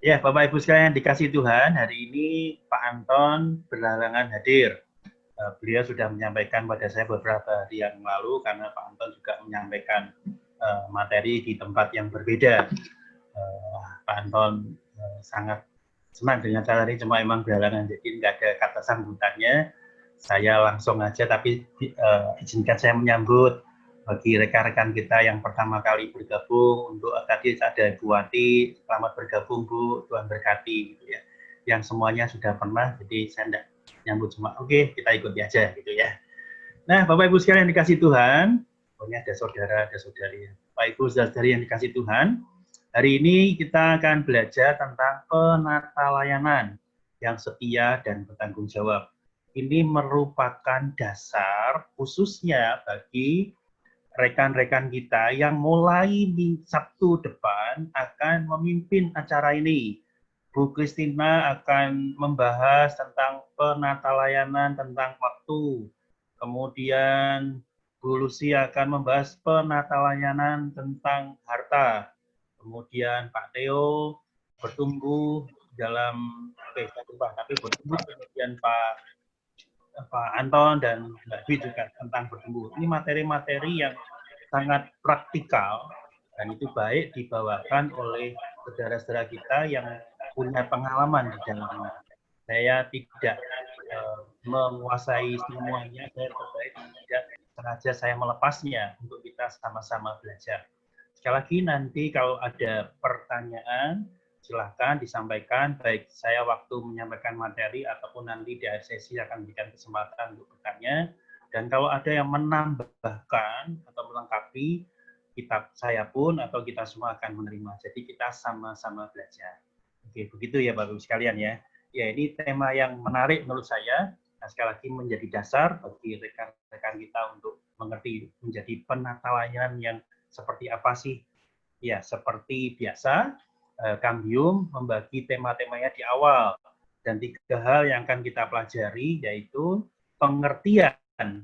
Ya, Bapak Ibu sekalian dikasih Tuhan, hari ini Pak Anton berhalangan hadir. Beliau sudah menyampaikan pada saya beberapa hari yang lalu karena Pak Anton juga menyampaikan materi di tempat yang berbeda. Pak Anton sangat senang dengan cara ini, cuma emang berhalangan, jadi nggak ada kata sambutannya. Saya langsung aja, tapi izinkan saya menyambut bagi rekan-rekan kita yang pertama kali bergabung. Untuk tadi ada Bu Wati, selamat bergabung Bu, Tuhan berkati gitu ya. Yang semuanya sudah pernah, jadi saya enggak nyambut, cuma oke, kita ikuti aja gitu ya. Nah, Bapak Ibu sekalian yang dikasih Tuhan, pokoknya ada saudara, ada saudari. Bapak Ibu saudari yang dikasih Tuhan, hari ini kita akan belajar tentang penata layanan yang setia dan bertanggung jawab. Ini merupakan dasar khususnya bagi rekan-rekan kita yang mulai di Sabtu depan akan memimpin acara ini. Bu Kristina akan membahas tentang penata layanan, tentang waktu. Kemudian Bu Lucy akan membahas penata layanan tentang harta. Kemudian Pak Theo bertumbuh dalam, tapi bertumbuh, kemudian Pak Anton dan Mbak Dwi juga tentang bertumbuh. Ini materi-materi yang sangat praktikal dan itu baik dibawakan oleh saudara-saudara kita yang punya pengalaman di dalamnya. Saya tidak menguasai semuanya, saya terbaik tidak sengaja saya melepasnya untuk kita sama-sama belajar. Sekali lagi nanti kalau ada pertanyaan silahkan disampaikan, baik saya waktu menyampaikan materi ataupun nanti di akhir sesi akan berikan kesempatan untuk bertanya. Dan kalau ada yang menambahkan atau melengkapi, kita saya pun atau kita semua akan menerima. Jadi kita sama-sama belajar. Oke, begitu ya Bapak Ibu sekalian ya. Ya, ini tema yang menarik menurut saya. Nah, sekali lagi menjadi dasar bagi rekan-rekan kita untuk mengerti menjadi penata layanan yang seperti apa sih. Ya, seperti biasa, Kambium membagi tema-temanya di awal. Dan 3 hal yang akan kita pelajari yaitu pengertian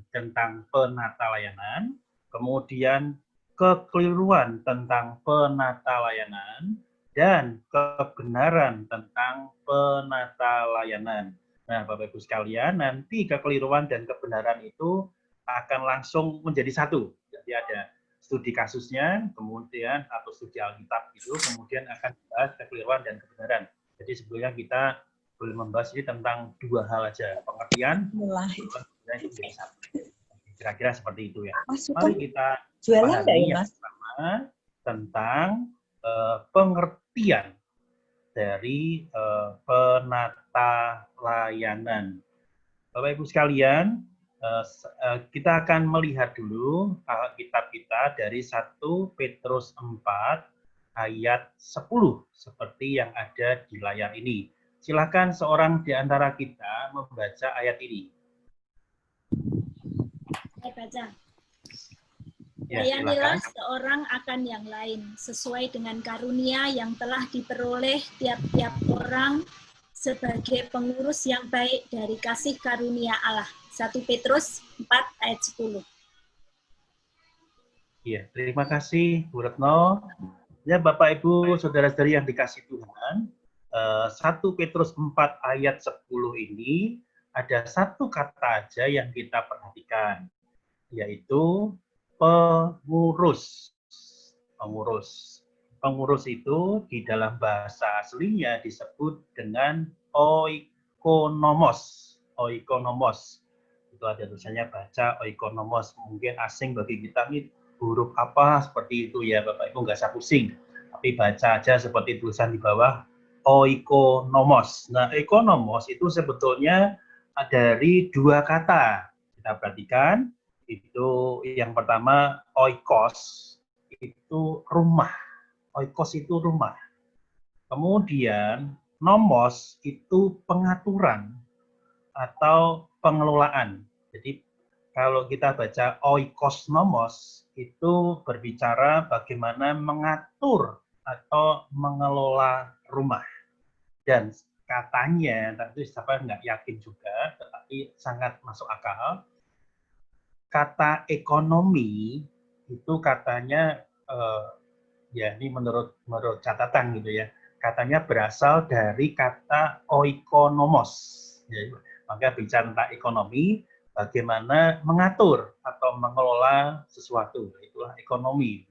tentang penata layanan, kemudian kekeliruan tentang penata layanan, dan kebenaran tentang penata layanan. Nah, Bapak Ibu sekalian, nanti kekeliruan dan kebenaran itu akan langsung menjadi satu. Jadi ada studi kasusnya, kemudian atau studi Alkitab itu, kemudian akan dibahas kekeliruan dan kebenaran. Jadi sebetulnya kita boleh membahas ini tentang 2 hal aja, pengertian, kemudian itu menjadi satu. Kira-kira seperti itu ya. Mari kita pahami yang pertama tentang pengertian dari penata layanan. Bapak Ibu sekalian, kita akan melihat dulu kitab kita dari 1 Petrus 4 ayat 10 seperti yang ada di layar ini. Silakan seorang di antara kita membaca ayat ini. Saya baca. Ya, layanilah seorang akan yang lain, sesuai dengan karunia yang telah diperoleh tiap-tiap orang sebagai pengurus yang baik dari kasih karunia Allah. 1 Petrus 4 ayat 10. Iya, terima kasih Bu Retno. Ya, Bapak Ibu, saudara-saudari yang dikasih Tuhan, 1 Petrus 4 ayat 10 ini ada satu kata aja yang kita perhatikan, yaitu pengurus. Pengurus. Pengurus itu di dalam bahasa aslinya disebut dengan oikonomos. Oikonomos. Itu ada tulisannya baca oikonomos. Mungkin asing bagi kita, ini huruf apa seperti itu ya Bapak Ibu, nggak usah pusing. Tapi baca aja seperti tulisan di bawah oikonomos. Nah, oikonomos itu sebetulnya dari 2 kata. Kita perhatikan, itu yang pertama oikos, itu rumah. Oikos itu rumah. Kemudian nomos itu pengaturan atau pengelolaan. Jadi kalau kita baca oikos nomos itu berbicara bagaimana mengatur atau mengelola rumah. Dan katanya, tentu saya nggak yakin juga, tetapi sangat masuk akal, kata ekonomi itu katanya ya ini menurut catatan gitu ya, katanya berasal dari kata oikonomos. Ya, maka bicara tentang ekonomi, bagaimana mengatur atau mengelola sesuatu, itulah ekonomi.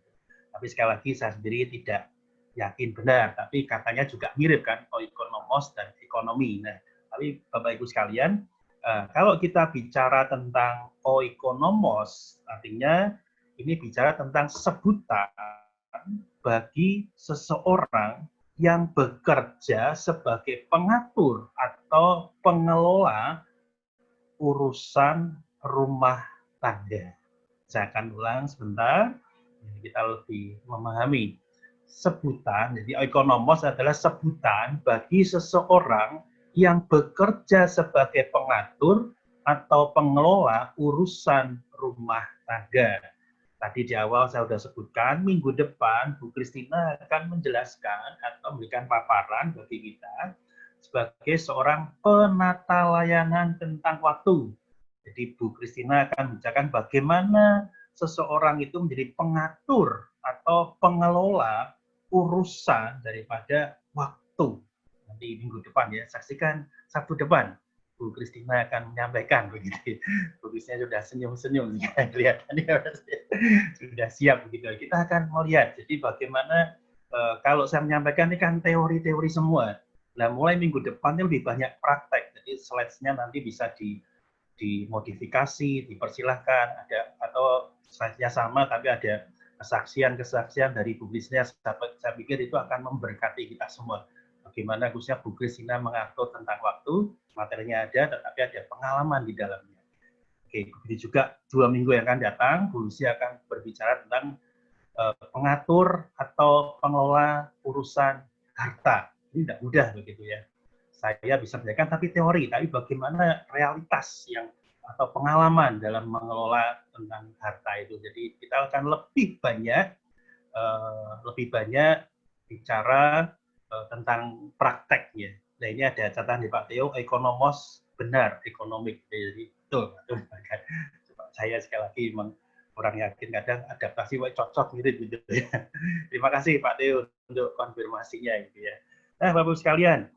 Tapi sekali lagi saya sendiri tidak yakin benar, tapi katanya juga mirip kan, oikonomos dan ekonomi. Nah, tapi Bapak Ibu sekalian, kalau kita bicara tentang oikonomos, artinya ini bicara tentang sebutan bagi seseorang yang bekerja sebagai pengatur atau pengelola urusan rumah tangga. Saya akan ulang sebentar, kita lebih memahami. Sebutan, jadi oikonomos adalah sebutan bagi seseorang yang bekerja sebagai pengatur atau pengelola urusan rumah tangga. Tadi di awal saya sudah sebutkan, minggu depan Bu Christina akan menjelaskan atau memberikan paparan bagi kita sebagai seorang penata layanan tentang waktu. Jadi Bu Christina akan menjelaskan bagaimana seseorang itu menjadi pengatur atau pengelola urusan daripada waktu. Nanti minggu depan ya, saksikan Sabtu depan. Bu Christina akan menyampaikan begitu. Bu Christina sudah senyum-senyum, kelihatannya sudah siap begitu. Kita akan melihat. Jadi bagaimana kalau saya menyampaikan ini kan teori-teori semua. Nah, mulai minggu depan lebih banyak praktek. Jadi slides-nya nanti bisa dimodifikasi, dipersilahkan, ada atau slide-nya sama tapi ada kesaksian-kesaksian dari Bu Christina. Saya pikir itu akan memberkati kita semua. Bagaimana khususnya Bu Christina mengatur tentang waktu, materinya ada, tetapi ada pengalaman di dalamnya. Oke, begitu juga 2 minggu yang akan datang, Bu Lucy akan berbicara tentang pengatur atau pengelola urusan harta. Ini tidak mudah begitu ya. Saya bisa menjelaskan tapi teori, tapi bagaimana realitas yang atau pengalaman dalam mengelola tentang harta itu. Jadi kita akan lebih banyak bicara tentang prakteknya. Nah ini ada catatan di Pak Theo, ekonomos benar, ekonomik. Jadi betul. Saya sekali lagi memang kurang yakin, kadang adaptasi cocok mirip gitu ya. Terima kasih Pak Theo untuk konfirmasinya gitu ya. Nah Bapak-Ibu sekalian,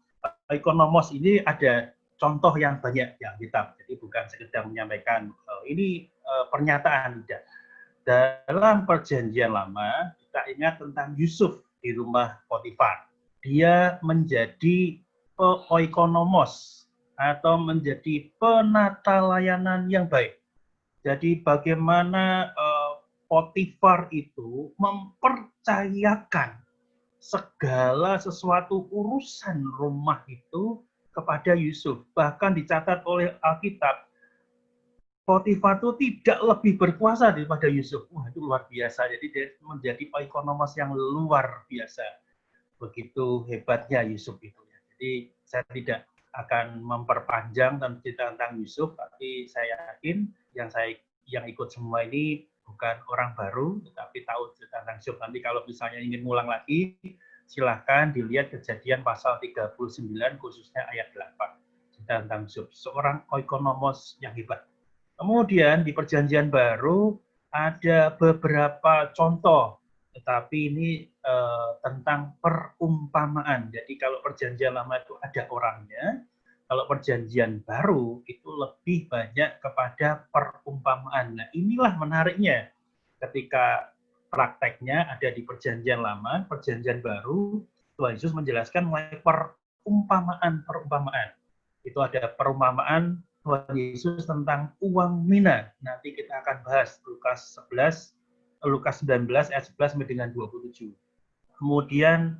ekonomos ini ada contoh yang banyak yang hitam. Jadi bukan sekedar menyampaikan ini pernyataan tidak. Dalam perjanjian lama kita ingat tentang Yusuf di rumah Potifar. Dia menjadi oikonomos atau menjadi penata layanan yang baik. Jadi bagaimana Potifar itu mempercayakan segala sesuatu urusan rumah itu kepada Yusuf. Bahkan dicatat oleh Alkitab, Potifar itu tidak lebih berkuasa daripada Yusuf. Wah, itu luar biasa. Jadi dia menjadi oikonomos yang luar biasa. Begitu hebatnya Yusuf itu. Jadi saya tidak akan memperpanjang dan cerita tentang Yusuf, tapi saya yakin yang ikut semua ini bukan orang baru, tetapi tahu cerita tentang Yusuf. Nanti kalau misalnya ingin ngulang lagi, silahkan dilihat Kejadian pasal 39, khususnya ayat 8. Cerita tentang Yusuf, seorang oikonomos yang hebat. Kemudian di Perjanjian Baru ada beberapa contoh, tetapi ini tentang perumpamaan. Jadi kalau Perjanjian Lama itu ada orangnya, kalau Perjanjian Baru itu lebih banyak kepada perumpamaan. Nah inilah menariknya ketika prakteknya ada di Perjanjian Lama, Perjanjian Baru, Tuhan Yesus menjelaskan mulai perumpamaan. Itu ada perumpamaan Tuhan Yesus tentang uang mina. Nanti kita akan bahas Lukas 19 ayat 11 sampai dengan 27. Kemudian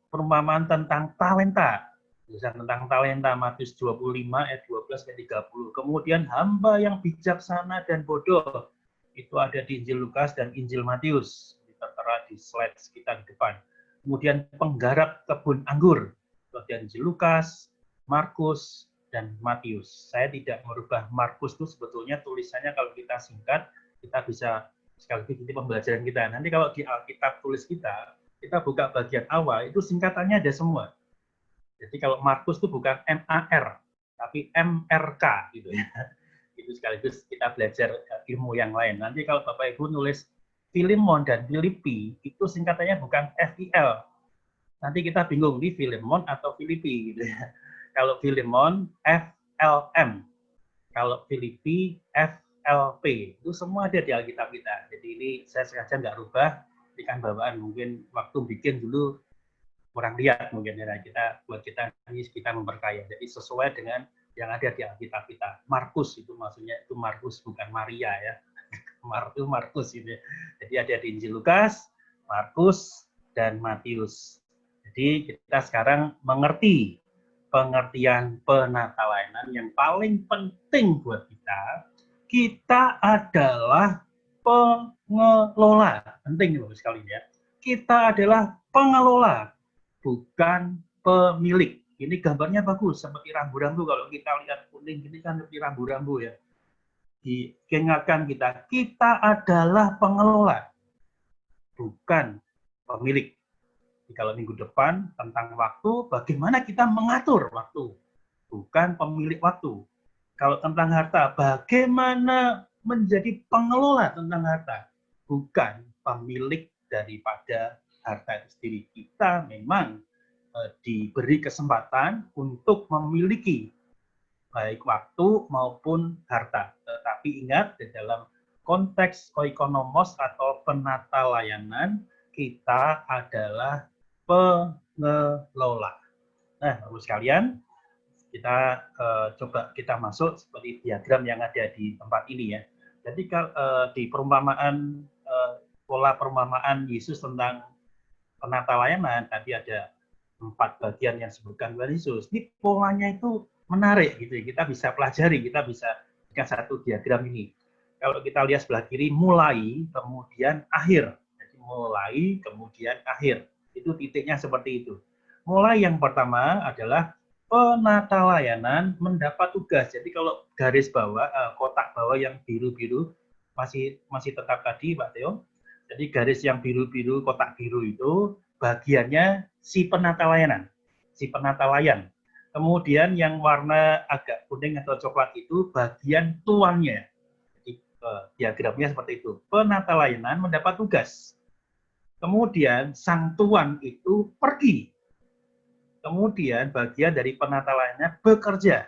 perumpamaan tentang talenta. Tentang talenta Matius 25 ayat 12 sampai 30. Kemudian hamba yang bijaksana dan bodoh. Itu ada di Injil Lukas dan Injil Matius. Tertera di slide kita di depan. Kemudian penggarap kebun anggur. Itu ada Injil Lukas, Markus, dan Matius. Saya tidak merubah Markus itu sebetulnya tulisannya kalau kita singkat, kita bisa sekaligus ini pembelajaran kita. Nanti kalau di Alkitab tulis kita buka bagian awal, itu singkatannya ada semua. Jadi kalau Markus itu bukan MAR, tapi MRK gitu ya. Itu sekaligus kita belajar ilmu yang lain. Nanti kalau Bapak Ibu nulis Filemon dan Filipi, itu singkatannya bukan FIL, nanti kita bingung nih Filemon atau Filipi gitu ya. Kalau Filemon FLM, kalau Filipi FLP, itu semua ada di Alkitab kita. Jadi ini saya sengaja nggak rubah, ini kan bawaan mungkin waktu bikin dulu kurang lihat mungkin ya, kita buat kita ini kita memperkaya. Jadi sesuai dengan yang ada di Alkitab kita. Markus itu maksudnya itu Markus bukan Maria ya. Itu Markus itu. Jadi ada di Injil Lukas, Markus dan Matius. Jadi kita sekarang mengerti pengertian penatalayanan yang paling penting buat kita. Kita adalah pengelola. Penting loh sekali ya. Kita adalah pengelola, bukan pemilik. Ini gambarnya bagus, seperti rambu-rambu. Kalau kita lihat kuning, ini kan seperti rambu-rambu ya. Diingatkan kita adalah pengelola, bukan pemilik. Jadi kalau minggu depan tentang waktu, bagaimana kita mengatur waktu, bukan pemilik waktu. Kalau tentang harta, bagaimana menjadi pengelola tentang harta, bukan pemilik daripada harta itu sendiri. Kita memang diberi kesempatan untuk memiliki baik waktu maupun harta. Tetapi ingat, di dalam konteks oikonomos atau penata layanan, kita adalah pengelola. Nah, Bapak sekalian, kita coba kita masuk seperti diagram yang ada di tempat ini ya. Jadi di perumpamaan pola perumpamaan Yesus tentang penata layanan, tadi ada 4 bagian yang disebutkan Tuhan Yesus. Ini polanya itu menarik gitu ya. Kita bisa pelajari, kita bisa dengan satu diagram ini. Kalau kita lihat sebelah kiri, mulai, kemudian akhir. Jadi mulai, kemudian akhir. Itu titiknya seperti itu. Mulai yang pertama adalah penata layanan mendapat tugas. Jadi kalau garis bawah, kotak bawah yang biru-biru, masih tetap tadi Pak Theo. Jadi garis yang biru-biru, kotak biru itu bagiannya si penata layanan, si penata layan. Kemudian yang warna agak kuning atau coklat itu bagian tuannya. Jadi diagramnya seperti itu. Penata layanan mendapat tugas. Kemudian sang tuan itu pergi. Kemudian bagian dari penata layanan bekerja.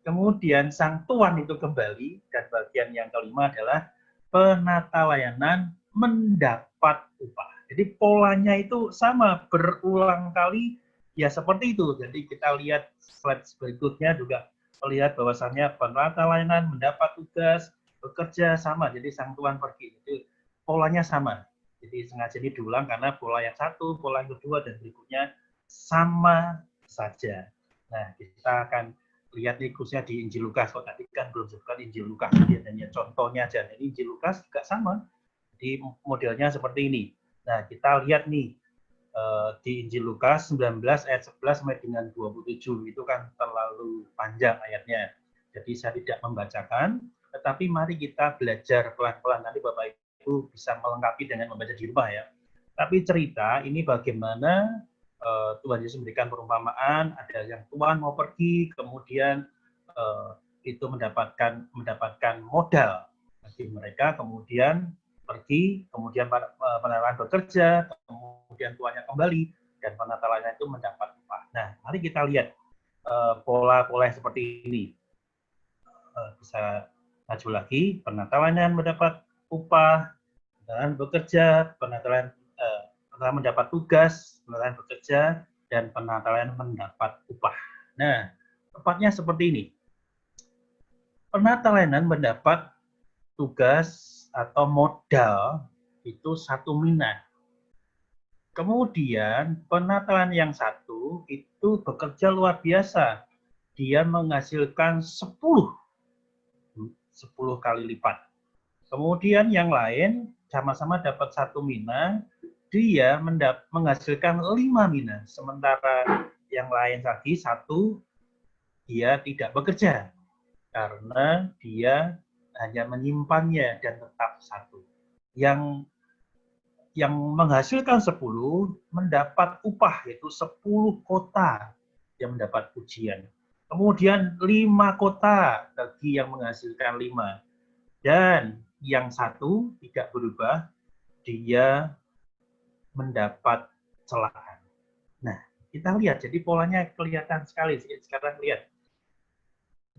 Kemudian sang tuan itu kembali, dan bagian yang kelima adalah penata layanan mendapat upah. Jadi polanya itu sama, berulang kali ya seperti itu. Jadi kita lihat slide berikutnya juga melihat bahwasannya penata layanan mendapat tugas, bekerja sama. Jadi sang tuan pergi. Itu polanya sama. Jadi sengaja ini diulang karena pola yang satu, pola yang kedua, dan berikutnya sama saja. Nah, kita akan lihat nih khususnya di Injil Lukas. Kok tadi kan belum sebutkan Injil Lukas, hanya contohnya aja. Ini Injil Lukas juga sama. Jadi modelnya seperti ini. Nah, kita lihat nih di Injil Lukas 19 ayat 11 sampai dengan 27 itu kan terlalu panjang ayatnya. Jadi saya tidak membacakan, tetapi mari kita belajar pelan-pelan. Nanti Bapak Ibu bisa melengkapi dengan membaca di rumah ya. Tapi cerita ini bagaimana Tuhan Yesus memberikan perumpamaan, ada yang tuan mau pergi, kemudian itu mendapatkan modal bagi mereka, kemudian pergi, kemudian penata layanan bekerja, kemudian tuannya kembali, dan penata layanan itu mendapat upah. Nah, mari kita lihat pola-pola seperti ini. Bisa maju lagi, penata layanan mendapat upah, penata layanan bekerja, penata layanan mendapat tugas, penata layanan bekerja, dan penata layanan mendapat upah. Nah, tepatnya seperti ini. Penata layanan mendapat tugas atau modal itu 1 mina. Kemudian penata layanan yang satu itu bekerja luar biasa. Dia menghasilkan 10 kali lipat. Kemudian yang lain sama-sama dapat 1 mina, dia menghasilkan 5 mina. Sementara yang lain tadi 1, dia tidak bekerja. Karena dia hanya menyimpannya dan tetap 1. Yang menghasilkan 10 mendapat upah, yaitu 10 kota yang mendapat pujian. Kemudian 5 kota bagi yang menghasilkan 5. Dan yang 1 tidak berubah, dia mendapat celaan. Kita lihat, jadi polanya kelihatan sekali. Sekarang lihat,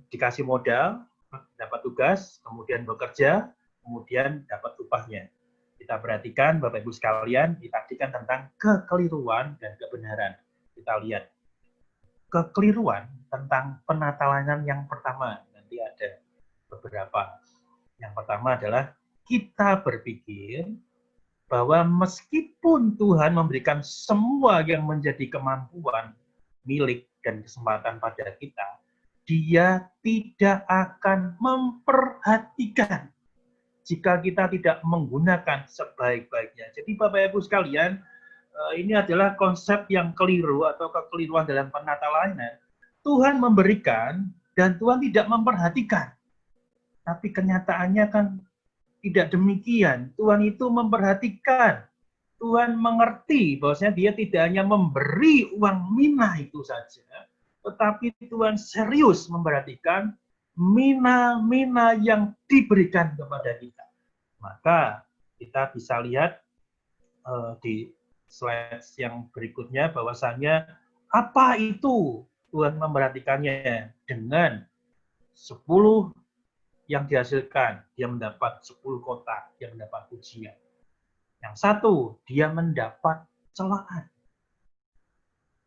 dikasih modal, dapat tugas, kemudian bekerja, kemudian dapat upahnya. Kita perhatikan, Bapak Ibu sekalian, ditafsirkan tentang kekeliruan dan kebenaran. Kita lihat, kekeliruan tentang penatalanan yang pertama. Nanti ada beberapa. Yang pertama adalah kita berpikir bahwa meskipun Tuhan memberikan semua yang menjadi kemampuan, milik, dan kesempatan pada kita, Dia tidak akan memperhatikan jika kita tidak menggunakan sebaik-baiknya. Jadi Bapak Ibu sekalian, ini adalah konsep yang keliru atau kekeliruan dalam penatalanan. Tuhan memberikan dan Tuhan tidak memperhatikan. Tapi kenyataannya kan tidak demikian. Tuhan itu memperhatikan. Tuhan mengerti bahwasanya Dia tidak hanya memberi uang mina itu saja, tetapi Tuhan serius memperhatikan mina-mina yang diberikan kepada kita. Maka kita bisa lihat di slide yang berikutnya bahwasanya apa itu Tuhan memperhatikannya dengan 10 yang dihasilkan, dia mendapat 10 kotak, dia mendapat pujian. Yang satu, dia mendapat celaan.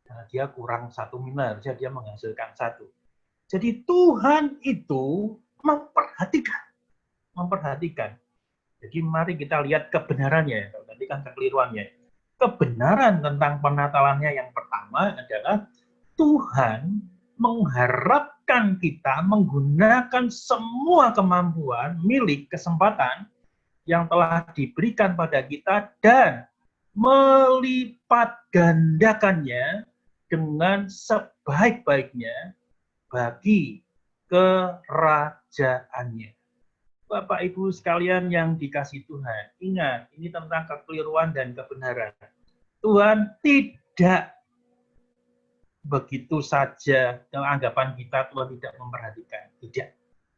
Karena dia kurang 1 mina, harusnya dia menghasilkan 1. Jadi Tuhan itu memperhatikan. Jadi mari kita lihat kebenarannya. Tadi kan kekeliruannya. Kebenaran tentang penatalannya yang pertama adalah Tuhan mengharapkan kita menggunakan semua kemampuan, milik, kesempatan yang telah diberikan pada kita dan melipat gandakannya dengan sebaik-baiknya bagi kerajaannya. Bapak Ibu sekalian yang dikasihi Tuhan, ingat, ini tentang kekeliruan dan kebenaran. Tuhan tidak begitu saja dengan anggapan kita Tuhan tidak memperhatikan. Tidak.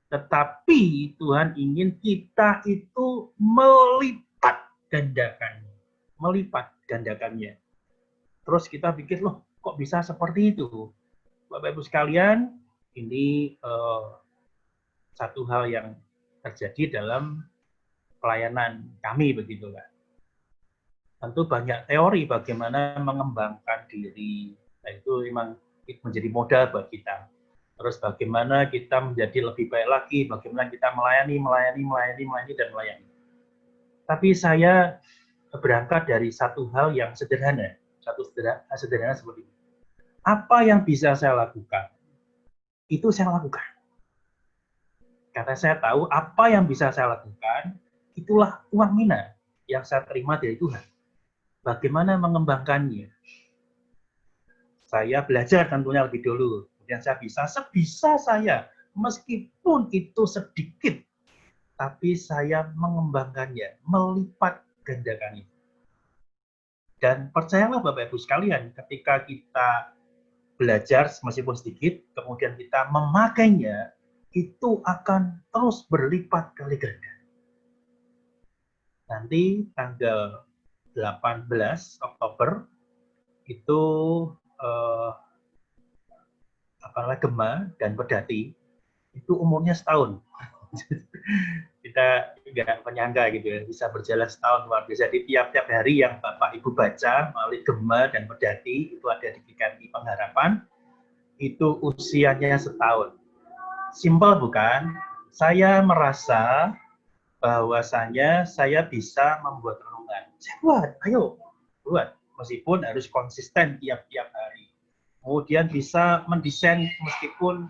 Tetapi Tuhan ingin kita itu melipat gandakannya. Terus kita pikir, loh kok bisa seperti itu? Bapak Ibu sekalian, ini satu hal yang terjadi dalam pelayanan kami begitu kan. Tentu banyak teori bagaimana mengembangkan diri. Nah, itu memang menjadi modal buat kita. Terus bagaimana kita menjadi lebih baik lagi, bagaimana kita melayani. Tapi saya berangkat dari satu hal yang sederhana, sederhana seperti ini. Apa yang bisa saya lakukan, itu saya lakukan. Karena saya tahu apa yang bisa saya lakukan, itulah uang mina yang saya terima dari Tuhan. Bagaimana mengembangkannya? Saya belajar tentunya lebih dulu. Kemudian saya sebisa saya, meskipun itu sedikit, tapi saya mengembangkannya, melipat gandakannya. Dan percayalah Bapak Ibu sekalian, ketika kita belajar meskipun sedikit, kemudian kita memakainya, itu akan terus berlipat kali ganda. Nanti tanggal 18 Oktober itu Gema dan Pedati itu umurnya setahun. Kita nggak menyangka gitu ya, bisa berjalan setahun luar biasa. Jadi tiap-tiap hari yang Bapak Ibu baca melalui Gema dan Pedati itu ada di GKI Pengharapan, itu usianya setahun. Simpel bukan? Saya merasa bahwasanya saya bisa membuat renungan. Saya buat, ayo buat. Meskipun harus konsisten tiap-tiap hari. Kemudian bisa mendesain meskipun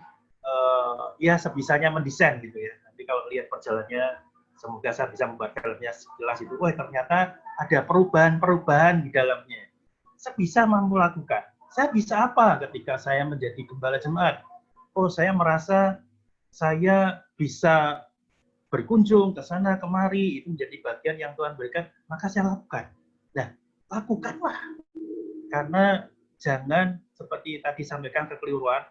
ya sebisanya mendesain gitu ya. Nanti kalau lihat perjalanannya, semoga saya bisa membuat filmnya sejelas itu. Wah ternyata ada perubahan-perubahan di dalamnya. Saya bisa mampu lakukan. Saya bisa apa ketika saya menjadi gembala jemaat? Oh saya merasa saya bisa berkunjung ke sana kemari, itu menjadi bagian yang Tuhan berikan, maka saya lakukan. Nah, lakukanlah. Karena jangan seperti tadi sampaikan kekeliruan,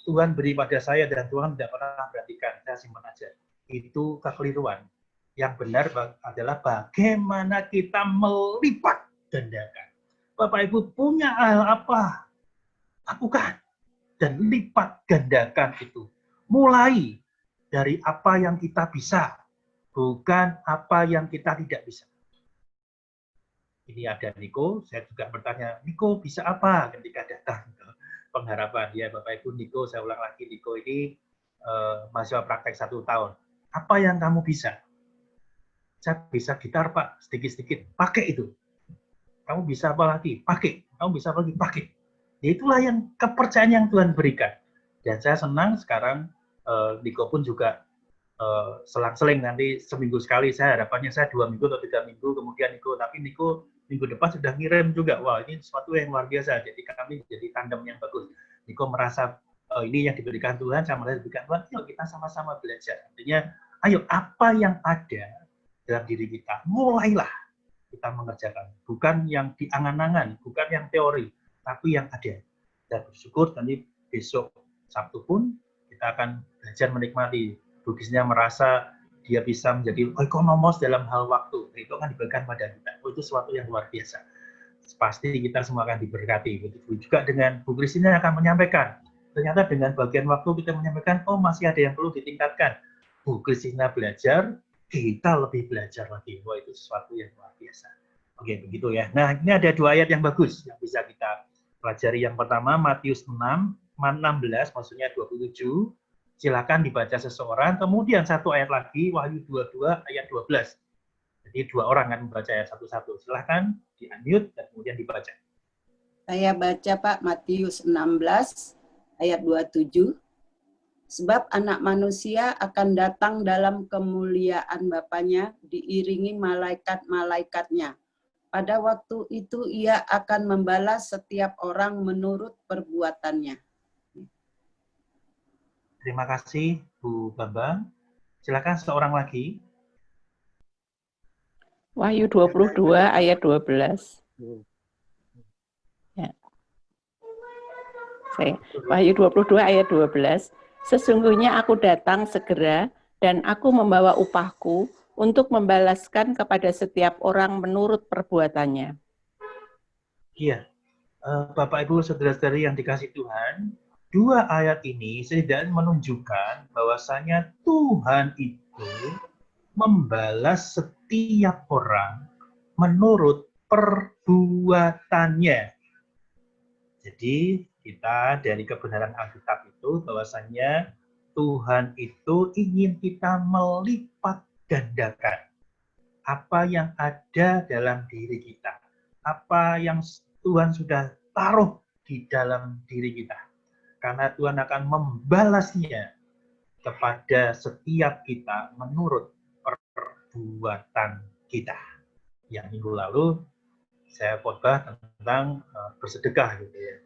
Tuhan beri pada saya dan Tuhan tidak pernah perhatikan, saya simpan aja. Itu kekeliruan. Yang benar adalah bagaimana kita melipat gandakan. Bapak Ibu punya hal apa lakukan dan lipat gandakan itu. Mulai dari apa yang kita bisa, bukan apa yang kita tidak bisa. Ini ada Niko, saya juga bertanya, Niko bisa apa ketika datang? Pengharapan ya Bapak Ibu. Niko, saya ulang lagi, Niko ini mahasiswa praktek 1 tahun. Apa yang kamu bisa? Saya bisa gitar Pak, sedikit-sedikit, pakai itu. Kamu bisa apa lagi? Pakai. Kamu bisa apa lagi? Pakai. Ya, itulah yang kepercayaan yang Tuhan berikan. Dan saya senang sekarang Niko pun juga selang-seling nanti seminggu sekali, saya harapannya saya 2 minggu atau 3 minggu kemudian Niko, tapi Niko minggu depan sudah ngirim juga. Wah, ini sesuatu yang luar biasa. Jadi kami jadi tandem yang bagus. Niko merasa ini yang diberikan Tuhan, sama yang diberikan Tuhan, yuk kita sama-sama belajar. Artinya, ayo apa yang ada dalam diri kita, mulailah kita mengerjakan. Bukan yang diangan-angan, bukan yang teori, tapi yang ada. Dan bersyukur nanti besok Sabtu pun kita akan belajar menikmati. Bugisnya merasa dia bisa menjadi ekonomos dalam hal waktu. Itu akan diberikan pada kita. Itu sesuatu yang luar biasa. Pasti kita semua akan diberkati. Begitu juga dengan Bu Kristina akan menyampaikan. Ternyata dengan bagian waktu kita menyampaikan, oh masih ada yang perlu ditingkatkan. Bu Kristina belajar, kita lebih belajar lagi. Wah, itu sesuatu yang luar biasa. Oke, begitu ya. Nah, ini ada 2 ayat yang bagus yang bisa kita pelajari. Yang pertama, Matius 16, maksudnya 27. Silakan dibaca seseorang. Kemudian 1 ayat lagi, Wahyu 22 ayat 12. Jadi 2 orang kan membaca ayat satu-satu. Silakan di-unmute dan kemudian dibaca. Saya baca Pak, Matius 16 ayat 27. Sebab anak manusia akan datang dalam kemuliaan Bapanya diiringi malaikat-malaikatnya. Pada waktu itu ia akan membalas setiap orang menurut perbuatannya. Terima kasih Bu Bambang. Silakan seorang lagi. Wahyu 22 ayat 12. Ya. Wahyu 22 ayat 12. Sesungguhnya aku datang segera dan aku membawa upahku untuk membalaskan kepada setiap orang menurut perbuatannya. Iya, Bapak Ibu saudara-saudari yang dikasih Tuhan, 2 ayat ini setidaknya menunjukkan bahwasanya Tuhan itu membalas setiap orang menurut perbuatannya. Jadi kita dari kebenaran Alkitab itu bahwasanya Tuhan itu ingin kita melipat gandakan apa yang ada dalam diri kita, apa yang Tuhan sudah taruh di dalam diri kita. Karena Tuhan akan membalasnya kepada setiap kita menurut perbuatan kita. Yang minggu lalu saya khotbah tentang bersedekah gitu ya.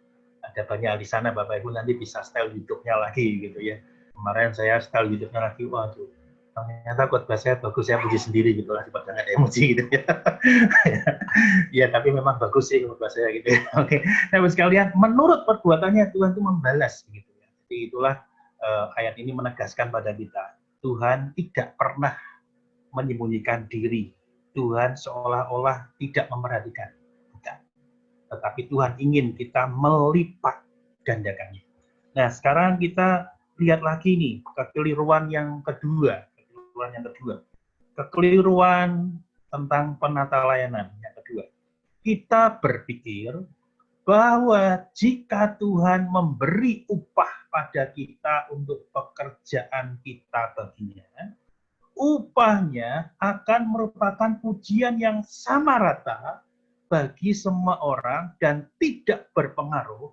Ada banyak di sana Bapak Ibu nanti bisa style YouTube-nya lagi gitu ya. Kemarin saya style YouTube-nya lagi, waduh, ternyata khotbah saya bagus, saya puji sendiri gitu lah, daripada nggak ada emoji gitu ya. Ya tapi memang bagus sih khotbah saya gitu ya. Oke, nah sekalian, menurut perbuatannya Tuhan itu membalas gitu ya. Jadi itulah ayat ini menegaskan pada kita, Tuhan tidak pernah menyembunyikan diri. Tuhan seolah-olah tidak memperhatikan kita. Tetapi Tuhan ingin kita melipat gandakannya. Nah, sekarang kita lihat lagi nih kekeliruan yang kedua. Kekeliruan tentang penata layanan yang kedua. Kita berpikir bahwa jika Tuhan memberi upah pada kita untuk pekerjaan kita baginya, upahnya akan merupakan pujian yang sama rata bagi semua orang dan tidak berpengaruh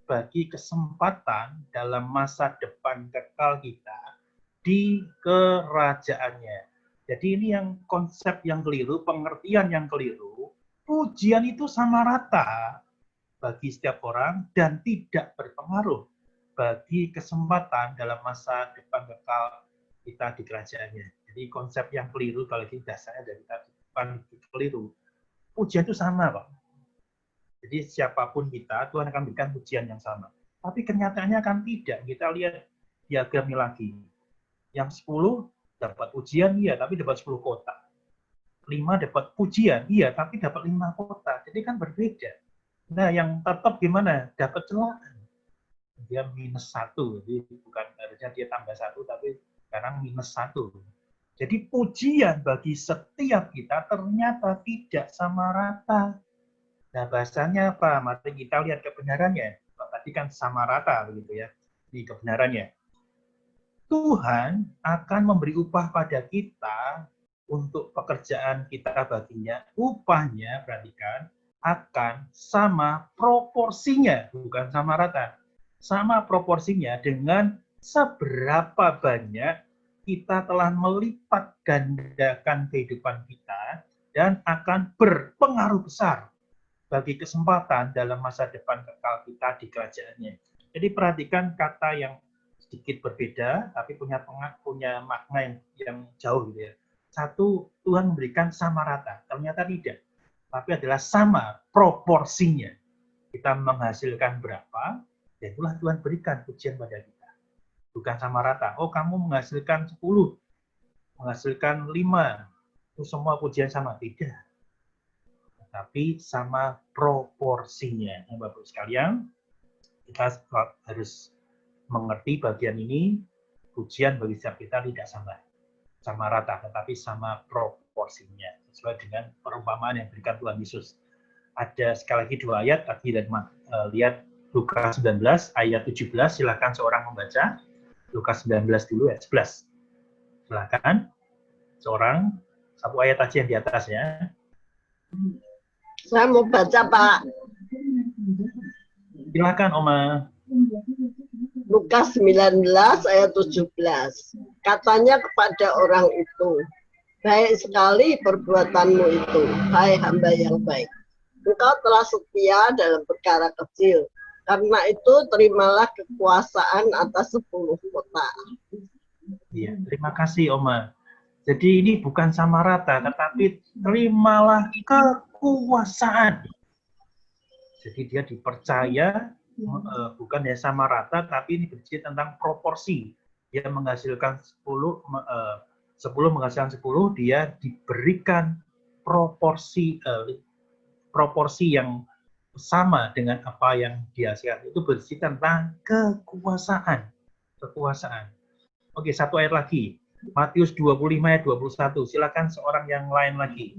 bagi kesempatan dalam masa depan kekal kita di kerajaannya. Jadi ini yang konsep yang keliru, pengertian yang keliru. Pujian itu sama rata bagi setiap orang dan tidak berpengaruh bagi kesempatan dalam masa depan kekal kita di kerajaannya. Jadi konsep yang keliru kalau kita dasarnya dari bukan keliru. Pujian itu sama, Pak. Jadi siapapun kita, Tuhan akan berikan pujian yang sama. Tapi kenyataannya kan tidak. Kita lihat diagramnya lagi. Yang 10 dapat pujian, iya, tapi dapat 10 kota. 5 dapat pujian, iya, tapi dapat 5 kota. Jadi kan berbeda. Nah, yang tetap gimana? Dapat celaan. dia -1, jadi bukan harusnya dia tambah 1, tapi sekarang -1. Jadi pujian bagi setiap kita ternyata tidak sama rata. Nah, bahasanya apa? Mari kita lihat kebenarannya. Tadi kan sama rata begitu ya, di kebenarannya. Tuhan akan memberi upah pada kita untuk pekerjaan kita baginya. Upahnya, perhatikan, akan sama proporsinya, bukan sama rata. Sama proporsinya dengan seberapa banyak kita telah melipat gandakan kehidupan kita dan akan berpengaruh besar bagi kesempatan dalam masa depan kekal kita di kerajaannya. Jadi perhatikan kata yang sedikit berbeda, tapi punya makna yang jauh gitu ya. Satu, Tuhan memberikan sama rata, ternyata tidak, tapi adalah sama proporsinya. Kita menghasilkan berapa, dan itulah Tuhan berikan pujian pada kita. Bukan sama rata. Oh, kamu menghasilkan 10, menghasilkan 5, itu semua pujian sama. Tidak. Tapi sama proporsinya. Nah, Bapak sekalian, kita harus mengerti bagian ini, pujian bagi setiap kita tidak sama rata, tetapi sama proporsinya, sesuai dengan perumpamaan yang diberikan Tuhan Yesus. Ada sekali lagi 2 ayat, tadi dan lihat Lukas 19 ayat 17, silakan seorang membaca. Lukas 19 dulu ya, 11. Silakan. Seorang, 1 ayat aja yang di atasnya. Saya mau baca, Pak. Silakan, Oma. Lukas 19 ayat 17. Katanya kepada orang itu, baik sekali perbuatanmu itu, hai hamba yang baik. Engkau telah setia dalam perkara kecil. Karena itu terimalah kekuasaan atas 10 kota. Iya, terima kasih Oma. Jadi ini bukan sama rata, tetapi terimalah kekuasaan. Jadi dia dipercaya, bukan ya sama rata, tapi ini bercerita tentang proporsi. Dia menghasilkan 10 menghasilkan 10, dia diberikan proporsi yang sama dengan apa yang dihasilkan. Itu bercerita tentang kekuasaan. Oke, 1 ayat lagi. Matius 25 ayat 21. Silakan seorang yang lain lagi.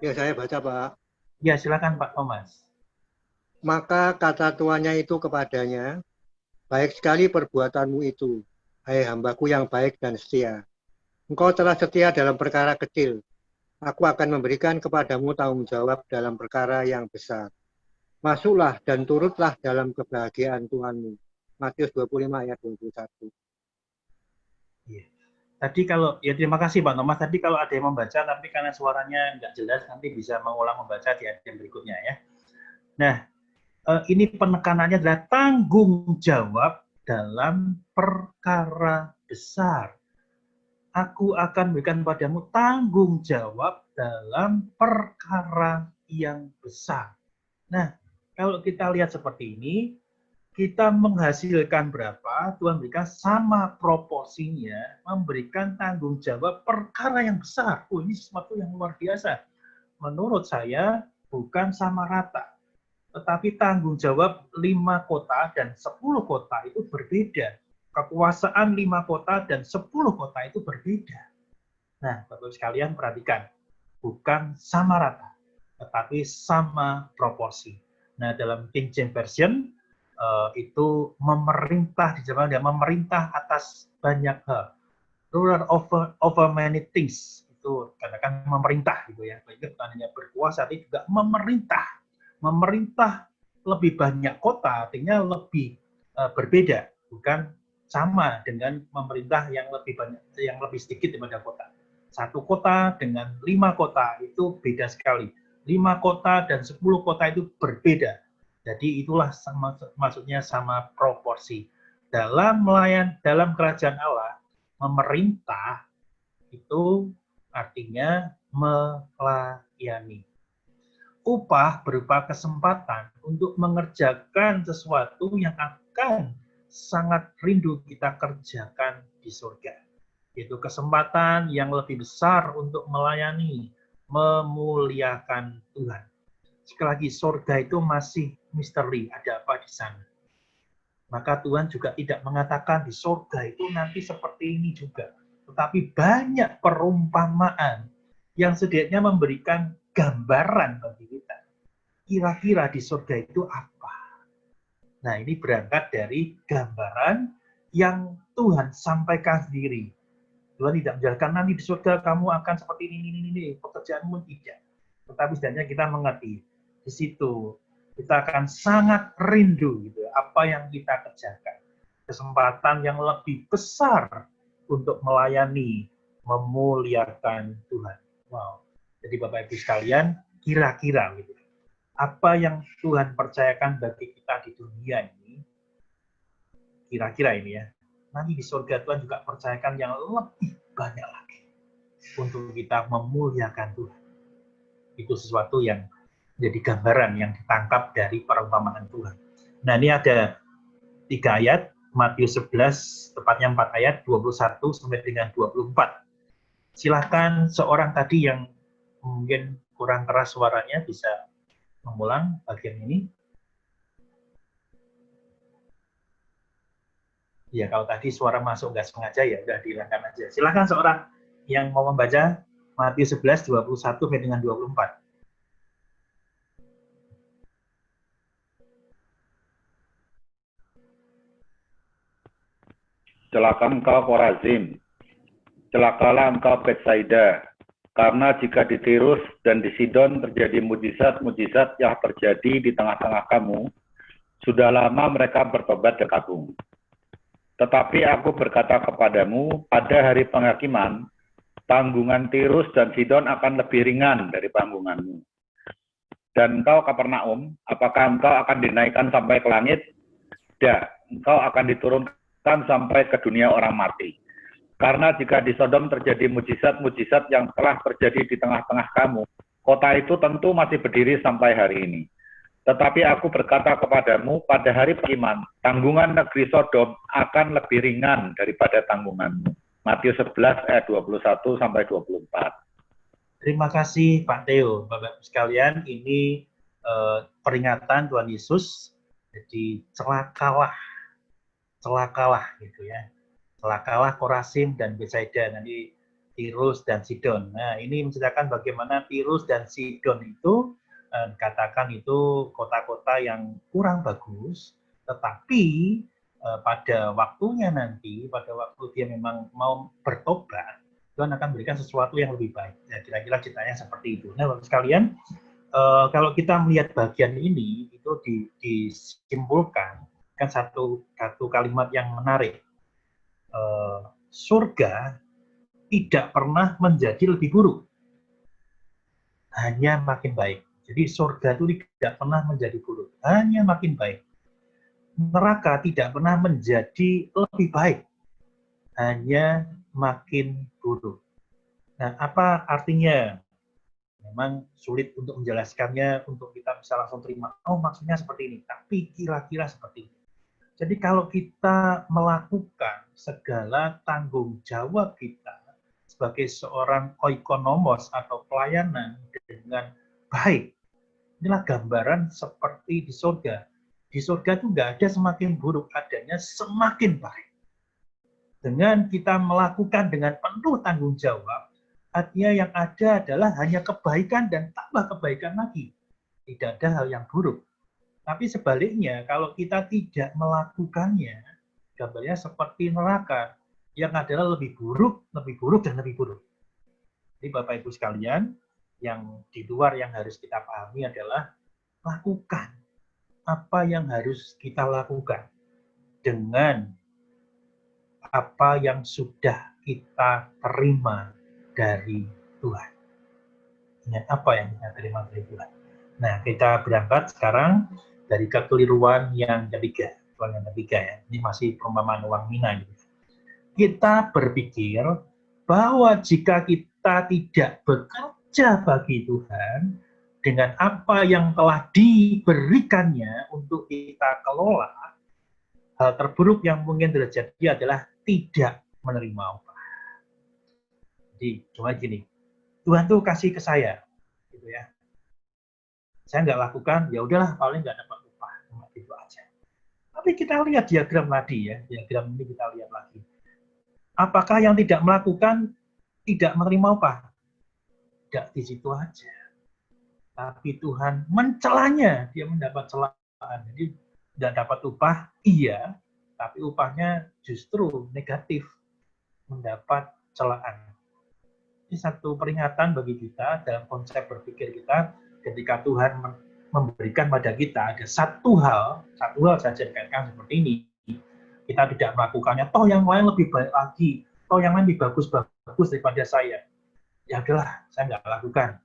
Ya, saya baca, Pak. Ya, silakan Pak Thomas. Maka kata tuannya itu kepadanya, baik sekali perbuatanmu itu, hai hambaku yang baik dan setia. Engkau telah setia dalam perkara kecil. Aku akan memberikan kepadamu tanggung jawab dalam perkara yang besar. Masuklah dan turutlah dalam kebahagiaan Tuhanmu. Matius 25 ayat 21. Iya. Tadi kalau, ya terima kasih Pak Thomas. Tadi kalau ada yang membaca, tapi karena suaranya nggak jelas, nanti bisa mengulang membaca di ayat yang berikutnya ya. Nah, ini penekanannya adalah tanggung jawab dalam perkara besar. Aku akan berikan padamu tanggung jawab dalam perkara yang besar. Nah, kalau kita lihat seperti ini, kita menghasilkan berapa, Tuhan berikan sama proporsinya, memberikan tanggung jawab perkara yang besar. Oh, ini sesuatu yang luar biasa. Menurut saya, bukan sama rata. Tetapi tanggung jawab 5 kota dan 10 kota itu berbeda. Kekuasaan 5 kota dan 10 kota itu berbeda. Nah, Bapak sekalian perhatikan, bukan sama rata, tetapi sama proporsi. Nah, dalam King James Version itu memerintah, di Jerman dia memerintah atas banyak hal. Ruler over many things, itu katakan memerintah gitu ya. Baik bukan hanya berkuasa, tapi juga memerintah. Memerintah lebih banyak kota, artinya lebih berbeda, bukan sama dengan memerintah yang lebih banyak, yang lebih sedikit daripada kota. 1 kota dengan 5 kota itu beda sekali. 5 kota dan 10 kota itu berbeda. Jadi itulah maksudnya sama proporsi. Dalam kerajaan Allah, memerintah itu artinya melayani. Upah berupa kesempatan untuk mengerjakan sesuatu yang akan sangat rindu kita kerjakan di surga. Yaitu kesempatan yang lebih besar untuk melayani, memuliakan Tuhan. Sekali lagi, surga itu masih misteri, ada apa di sana. Maka Tuhan juga tidak mengatakan di surga itu nanti seperti ini juga. Tetapi banyak perumpamaan yang setidaknya memberikan gambaran bagi kita. Kira-kira di surga itu apa? Nah, ini berangkat dari gambaran yang Tuhan sampaikan sendiri. Tuhan tidak menjelaskan nanti di surga kamu akan seperti ini, pekerjaanmu tidak. Tetapi setidaknya kita mengerti di situ kita akan sangat rindu gitu, apa yang kita kerjakan. Kesempatan yang lebih besar untuk melayani, memuliakan Tuhan. Wow. Jadi Bapak Ibu sekalian, kira-kira gitu, apa yang Tuhan percayakan bagi kita di dunia ini, kira-kira ini ya, nanti di surga Tuhan juga percayakan yang lebih banyak lagi untuk kita memuliakan Tuhan. Itu sesuatu yang jadi gambaran yang ditangkap dari perumpamaan Tuhan. Nah, ini ada 3 ayat, Matius 11, tepatnya 4 ayat, 21 sampai dengan 24. Silahkan seorang tadi yang mungkin kurang keras suaranya bisa mengulang bagian ini. Ya, kalau tadi suara masuk nggak sengaja ya udah dihilangkan aja. Silahkan seorang yang mau membaca Matius 11, 21 sampai dengan 24. Celaka engkau Korazim, celakalah engkau Betsaida, karena jika di Tirus dan di Sidon terjadi mujizat-mujizat yang terjadi di tengah-tengah kamu, sudah lama mereka bertobat dan kabung. Tetapi aku berkata kepadamu, pada hari penghakiman, tanggungan Tirus dan Sidon akan lebih ringan dari tanggunganmu. Dan engkau Kapernaum, apakah engkau akan dinaikkan sampai ke langit? Tidak, engkau akan diturunkan sampai ke dunia orang mati. Karena jika di Sodom terjadi mujizat-mujizat yang telah terjadi di tengah-tengah kamu, kota itu tentu masih berdiri sampai hari ini. Tetapi aku berkata kepadamu, pada hari penghakiman, tanggungan negeri Sodom akan lebih ringan daripada tanggunganmu. Matius 11 ayat 21 sampai 24. Terima kasih Pak Theo. Bapak sekalian, ini peringatan Tuhan Yesus. Jadi celakalah gitu ya. Celakalah Korazim dan Betsaida, nanti Tirus dan Sidon. Nah, ini menceritakan bagaimana Tirus dan Sidon itu katakan itu kota-kota yang kurang bagus, tetapi pada waktunya nanti, pada waktu dia memang mau bertobat, Tuhan akan berikan sesuatu yang lebih baik. Ya, kira-kira ceritanya seperti itu. Nah, Bapak sekalian, kalau kita melihat bagian ini, itu disimpulkan kan satu kalimat yang menarik. Surga tidak pernah menjadi lebih buruk, hanya makin baik. Jadi surga itu tidak pernah menjadi buruk, hanya makin baik. Neraka tidak pernah menjadi lebih baik, hanya makin buruk. Nah, apa artinya? Memang sulit untuk menjelaskannya, untuk kita bisa langsung terima, oh maksudnya seperti ini, tapi kira-kira seperti ini. Jadi kalau kita melakukan segala tanggung jawab kita sebagai seorang oikonomos atau pelayanan dengan baik, inilah gambaran seperti di surga. Di surga itu nggak ada semakin buruk, adanya semakin baik. Dengan kita melakukan dengan penuh tanggung jawab, artinya yang ada adalah hanya kebaikan dan tambah kebaikan lagi. Tidak ada hal yang buruk. Tapi sebaliknya, kalau kita tidak melakukannya, gambarnya seperti neraka, yang adalah lebih buruk, dan lebih buruk. Jadi Bapak Ibu sekalian, yang di luar yang harus kita pahami adalah lakukan apa yang harus kita lakukan dengan apa yang sudah kita terima dari Tuhan. Ya, apa yang kita terima dari Tuhan. Nah, kita berangkat sekarang dari kekeliruan yang ketiga. Ya. Ini masih perumpamaan uang mina. Gitu. Kita berpikir bahwa jika kita tidak bekerja bagi Tuhan, dengan apa yang telah diberikannya untuk kita kelola, hal terburuk yang mungkin terjadi adalah tidak menerima upah. Jadi cuma gini, Tuhan tuh kasih ke saya, gitu ya. Saya nggak lakukan, ya udahlah paling nggak dapat upah, cuma gitu aja. Tapi kita lihat diagram tadi ya, diagram ini kita lihat lagi. Apakah yang tidak melakukan tidak menerima upah? Tidak di situ aja. Tapi Tuhan mencelanya, dia mendapat celaan. Jadi tidak dapat upah, iya, tapi upahnya justru negatif, mendapat celaan. Ini satu peringatan bagi kita dalam konsep berpikir kita ketika Tuhan memberikan pada kita ada satu hal saja dikaitkan seperti ini. Kita tidak melakukannya, toh yang lain lebih baik lagi, toh yang lain lebih bagus daripada saya. Ya udahlah, saya nggak lakukan.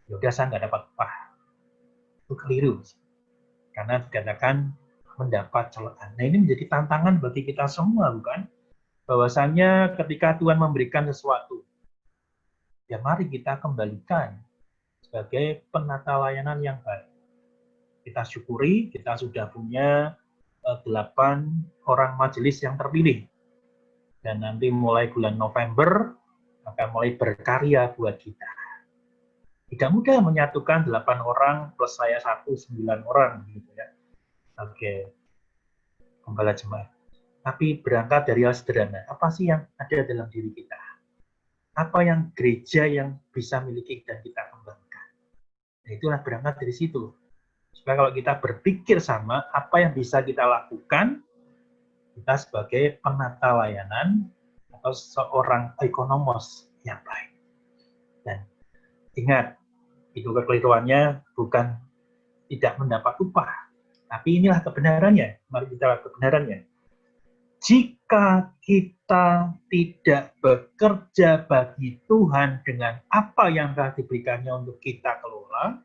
Ya udah, saya nggak dapat upah. Itu keliru. Karena dikatakan mendapat celaan. Nah, ini menjadi tantangan bagi kita semua, bukan? Bahwasanya ketika Tuhan memberikan sesuatu, ya mari kita kembalikan sebagai penata layanan yang baik. Kita syukuri, kita sudah punya 8 orang majelis yang terpilih. Dan nanti mulai bulan November akan mulai berkarya buat kita. Tidak mudah menyatukan 8 orang plus saya 1, 9 orang gitu ya. Oke. Gembala jemaat. Tapi berangkat dari hal sederhana, apa sih yang ada dalam diri kita? Apa yang gereja yang bisa miliki dan kita kembangkan? Nah, itulah berangkat dari situ. Supaya kalau kita berpikir sama, apa yang bisa kita lakukan, kita sebagai penata layanan atau seorang ekonomos yang baik. Dan ingat, itu kekeliruannya bukan tidak mendapat upah, tapi inilah kebenarannya. Mari kita lihat kebenarannya. Jika kita tidak bekerja bagi Tuhan dengan apa yang telah diberikannya untuk kita kelola,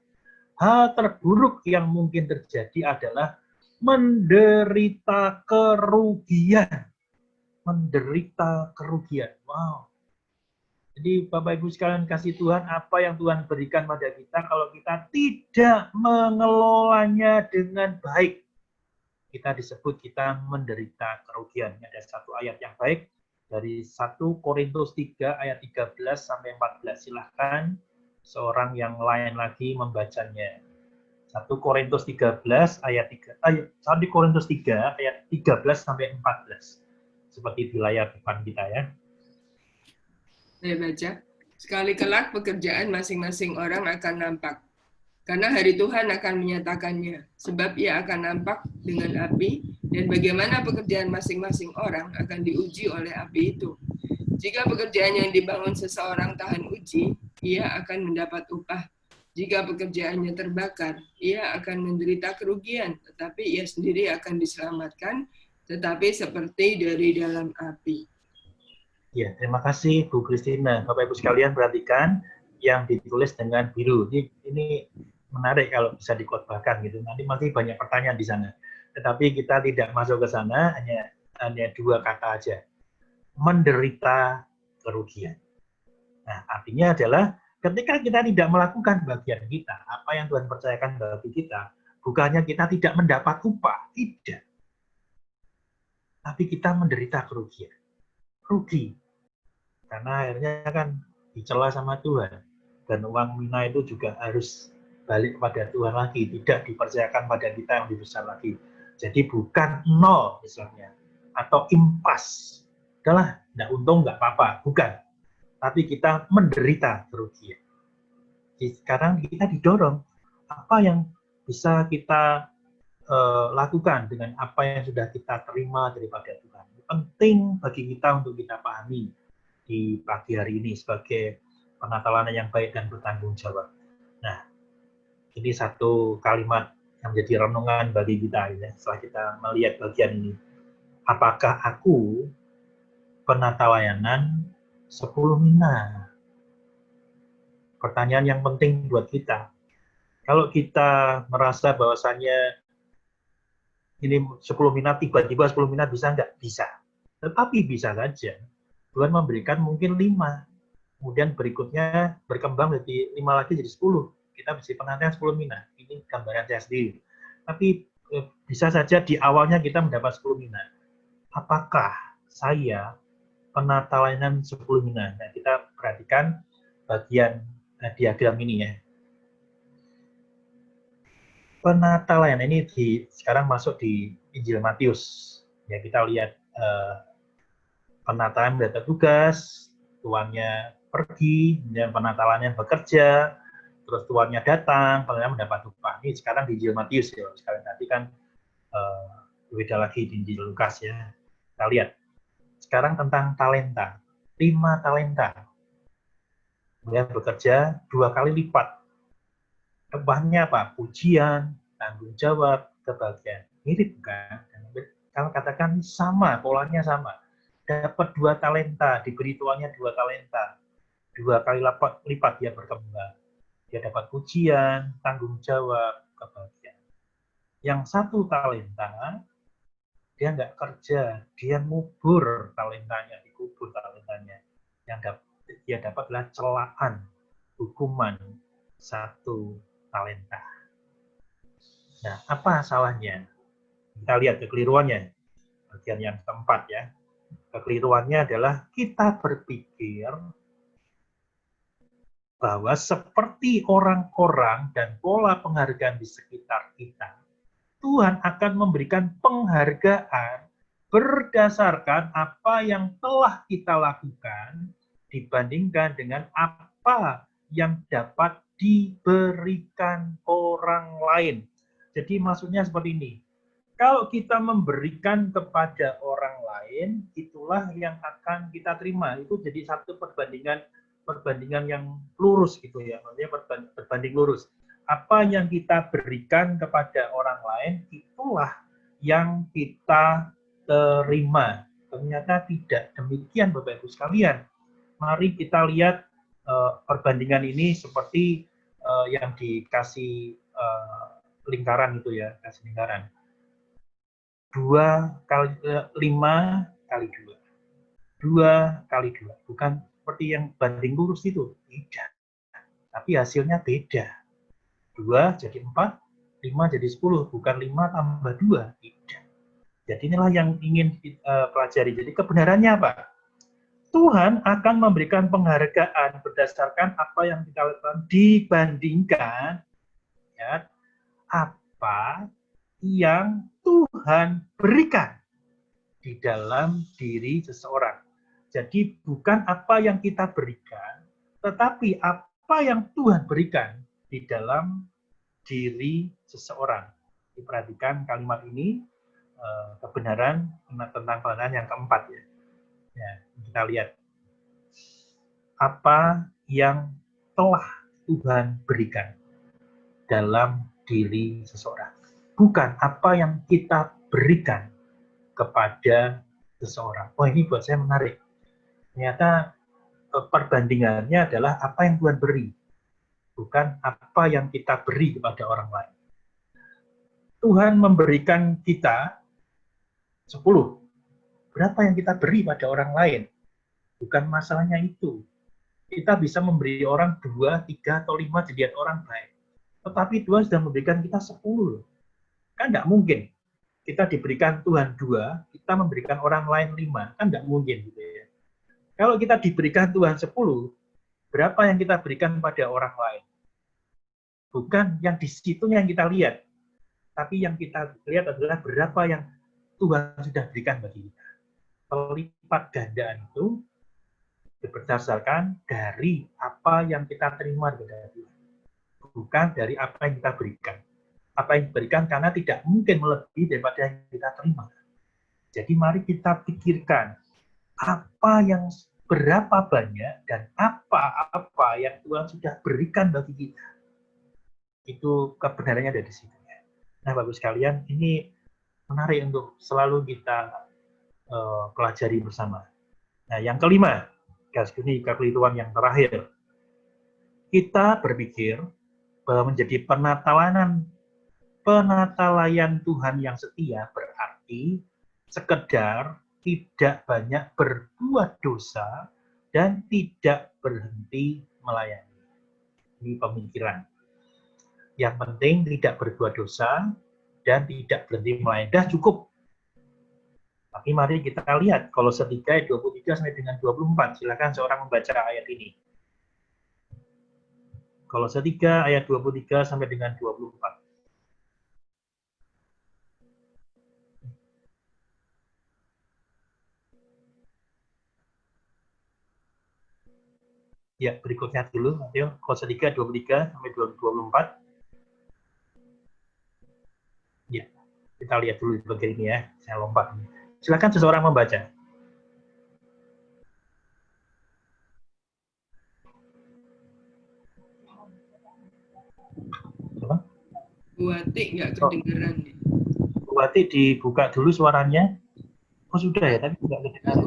hal terburuk yang mungkin terjadi adalah menderita kerugian. Menderita kerugian. Wow. Jadi Bapak Ibu sekalian kasih Tuhan, apa yang Tuhan berikan pada kita, kalau kita tidak mengelolanya dengan baik, kita disebut kita menderita kerugian. Ada satu ayat yang baik dari 1 Korintus 3 ayat 13 sampai 14. Silahkan seorang yang lain lagi membacanya. 1 Korintus 13 ayat 1 Korintus 3 ayat 13 sampai 14. Seperti di layar depan kita ya. Saya baca. Sekali kelak pekerjaan masing-masing orang akan nampak. Karena hari Tuhan akan menyatakannya, sebab ia akan nampak dengan api, dan bagaimana pekerjaan masing-masing orang akan diuji oleh api itu. Jika pekerjaan yang dibangun seseorang tahan uji, ia akan mendapat upah. Jika pekerjaannya terbakar, ia akan menderita kerugian, tetapi ia sendiri akan diselamatkan, tetapi seperti dari dalam api. Ya, terima kasih Bu Kristina. Bapak Ibu sekalian perhatikan yang ditulis dengan biru. Ini menarik kalau bisa dikhotbahkan gitu. Nanti masih banyak pertanyaan di sana. Tetapi kita tidak masuk ke sana, hanya 2 kata aja. Menderita kerugian. Nah, artinya adalah ketika kita tidak melakukan bagian kita, apa yang Tuhan percayakan bagi kita, bukannya kita tidak mendapat upah, tidak. Tapi kita menderita kerugian. Rugi. Karena akhirnya kan dicela sama Tuhan. Dan uang mina itu juga harus balik kepada Tuhan lagi. Tidak dipercayakan pada kita yang lebih besar lagi. Jadi bukan 0 misalnya. Atau impas. Udahlah, nggak untung nggak apa-apa. Bukan. Tapi kita menderita kerugian. Jadi sekarang kita didorong. Apa yang bisa kita lakukan dengan apa yang sudah kita terima daripada Tuhan. Penting bagi kita untuk kita pahami di pagi hari ini sebagai penata layanan yang baik dan bertanggung jawab. Nah, ini satu kalimat yang menjadi renungan bagi kita ya, setelah kita melihat bagian ini. Apakah aku penata layanan 10 mina? Pertanyaan yang penting buat kita. Kalau kita merasa bahwasannya ini 10 mina, tiba-tiba 10 mina bisa nggak? Bisa. Tetapi bisa saja. Tuhan memberikan mungkin 5. Kemudian berikutnya berkembang jadi 5 lagi jadi 10. Kita bisa pengantian 10 mina. Ini gambaran saya sendiri. Tapi bisa saja di awalnya kita mendapat 10 mina. Apakah saya penata layanan 10 hina. Nah, kita perhatikan bagian diagram ini ya. Penata layanan ini sekarang masuk di Injil Matius. Ya, kita lihat penataan data tugas, tuannya pergi, dan penata layanan bekerja, terus tuannya datang, penanya mendapat upah. Ini sekarang di Injil Matius ya. Sekarang nanti kan beda lagi di Injil Lukas ya. Kita lihat. Sekarang tentang talenta. 5 talenta. Dia bekerja 2 kali lipat. Upahnya apa? Pujian, tanggung jawab, kebahagiaan. Mirip kan? Kalau katakan sama, polanya sama. Dapat 2 talenta, diberi tuannya 2 talenta. 2 kali lipat dia berkembang. Dia dapat pujian, tanggung jawab, kebahagiaan. Yang 1 talenta, dia nggak kerja, dia ngubur talentanya, dikubur talentanya. Yang dia dapatlah celaan, hukuman 1 talenta. Nah, apa salahnya? Kita lihat kekeliruannya. Bagian yang keempat ya. Kekeliruannya adalah kita berpikir bahwa seperti orang-orang dan pola penghargaan di sekitar kita, Tuhan akan memberikan penghargaan berdasarkan apa yang telah kita lakukan dibandingkan dengan apa yang dapat diberikan orang lain. Jadi maksudnya seperti ini. Kalau kita memberikan kepada orang lain, itulah yang akan kita terima. Itu jadi satu perbandingan yang lurus gitu ya. Maksudnya berbanding lurus. Apa yang kita berikan kepada orang lain, itulah yang kita terima. Ternyata tidak demikian Bapak Ibu sekalian. Mari kita lihat perbandingan ini seperti yang dikasih lingkaran itu ya, kasih lingkaran. 5 kali 2. 2 kali 2. Bukan seperti yang banding lurus itu. Tidak. Tapi hasilnya beda. 2 jadi 4, 5 jadi 10. Bukan 5 tambah 2. Tidak. Jadi inilah yang ingin kita pelajari. Jadi kebenarannya apa? Tuhan akan memberikan penghargaan berdasarkan apa yang kita lakukan dibandingkan ya, apa yang Tuhan berikan di dalam diri seseorang. Jadi bukan apa yang kita berikan, tetapi apa yang Tuhan berikan di dalam diri seseorang. Diperhatikan kalimat ini, kebenaran tentang kebenaran yang keempat ya. Ya, kita lihat apa yang telah Tuhan berikan dalam diri seseorang. Bukan apa yang kita berikan kepada seseorang. Oh, ini buat saya menarik. Ternyata perbandingannya adalah apa yang Tuhan beri. Bukan apa yang kita beri kepada orang lain. Tuhan memberikan kita 10. Berapa yang kita beri pada orang lain? Bukan masalahnya itu. Kita bisa memberi orang 2, 3, atau 5 jadi orang baik. Tetapi Tuhan sudah memberikan kita 10. Kan nggak mungkin. Kita diberikan Tuhan 2, kita memberikan orang lain 5. Kan nggak mungkin gitu ya. Kalau kita diberikan Tuhan 10, berapa yang kita berikan pada orang lain? Bukan yang di situnya yang kita lihat. Tapi yang kita lihat adalah berapa yang Tuhan sudah berikan bagi kita. Pelipat gandaan itu berdasarkan dari apa yang kita terima dari Tuhan. Bukan dari apa yang kita berikan. Apa yang diberikan karena tidak mungkin melebihi daripada yang kita terima. Jadi mari kita pikirkan berapa banyak dan apa yang Tuhan sudah berikan bagi kita. Itu kebenarannya ada di situ. Nah, Bapak sekalian, ini menarik untuk selalu kita pelajari bersama. Nah, yang kelima, ini kekeliruan yang terakhir. Kita berpikir bahwa menjadi penatalayan Tuhan yang setia berarti sekedar tidak banyak berbuat dosa dan tidak berhenti melayani. Ini pemikiran. Yang penting tidak berbuat dosa dan tidak berhenti melayani. Dah cukup. Tapi mari kita lihat Kolose 3 ayat 23 sampai dengan 24. Silakan seorang membaca ayat ini. Kolose 3 ayat 23 sampai dengan 24. Ya, berikutnya dulu, Mateo. Kolose 3 23 sampai 24. Ya, kita lihat dulu di bagian ini ya. Saya lompat. Silakan seseorang membaca. Bu Ati nggak kedengeran nih. Bu Ati dibuka dulu suaranya. Oh sudah ya, tapi nggak kedengaran.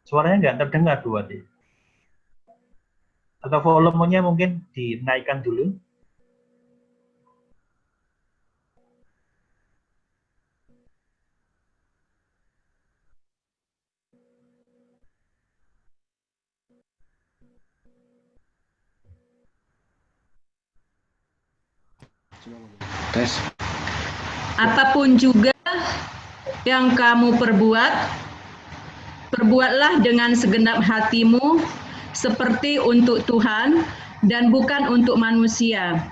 Suaranya nggak terdengar, Bu Ati. Atau volumenya mungkin dinaikkan dulu. Tes. Apapun juga yang kamu perbuat, perbuatlah dengan segenap hatimu seperti untuk Tuhan dan bukan untuk manusia.